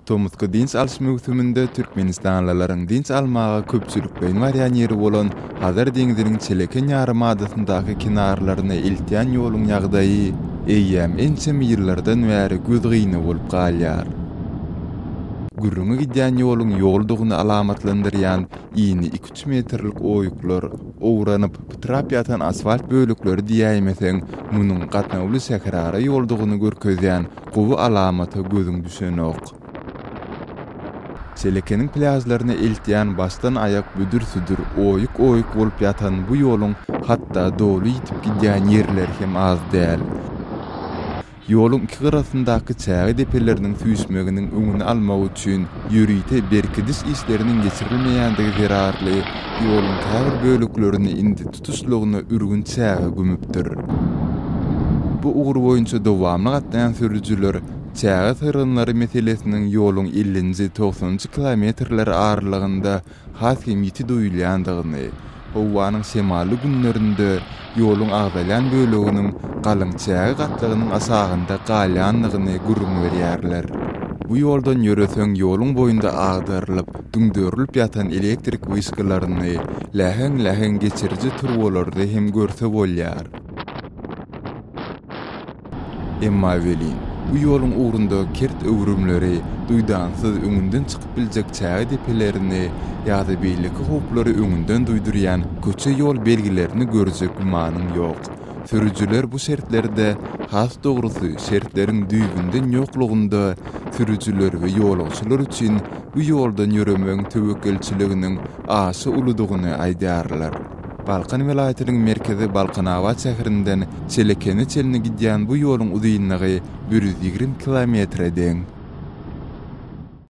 Tomutky dinç alış mewsüminde Türkmenistanlylaryň dinç almagy köpçülik beýn barýan ýeri bolan Hazar deňiziniň çeleken ýarym adasyndaky kinarlaryna iltiýan ýoluň ýagdaýy eýýäm ençem ýyllardan bäri göz gyny bolup galýar. Gürrüňe gidýän ýoluň ýoldugyny alamatlandyrýan iýni 2-3 metrlik oýuklar, owranyp pytrap ýatan asfalt bölükleri diýäýmeseň, munyň gatnawly säkrara ýoldugyny görkezýän gowy alamaty gözüň düşenok. Çelekeniň plazlaryna iltiýän başdan aýak büdür-südür oýuk-oýuk bolup ýatan bu ýoluň hatda dowly ýitip gidýän ýerleri hem az däl. Ýoluň iki gyrasyndaky çägi depeleriniň süýsmeginiň öňüni almak üçin ýürüýte berkidis isleriniň geçirilmeýändigi zerarly ýoluň täze bölüklerini indi tutuşlugyna ürgün çägi gümüpdir. Bu ugur boýunça dowamly gatnaýan sürüjüler çägi syrgynlary meselesiniň ýoluň 50-90 kilometrler aralygynda hakimiyeti duýulýandygyny, howanyň şemaly günlerinde ýoluň agdalan bölüginiň galyň çägi gatlygynyň asagynda galýanlygyny gürrüň berýärler. Bu ýoldan ýöreseň ýoluň boýunda agdarylyp, düňdörilip ýatan elektrik wyskalaryny lähen geçiriji turbolarda hem görse bolýar. Emma welin bu ýoluň ugrunda kert öwrümleri, duýdansyz öňünden çykyp biljek çägi depelerini ýa-da beýleki howplary öňünden duýdurýan köçe ýol belgilerini görjek gumanyň ýok. Sürüjüler bu şertlerde has dogrusy şertleriň düýbünden ýoklugynda sürüjüler we ýolagçylar üçin bu ýoldan ýöremeň tewekkelçiliginiň aşy uludygyny aýdarlar. Balkan welaýatynyň merkezi Balkanawat şäherinden Çelekeni çeline gidýän bu ýoluň uzunlygy 120 kilometre deň.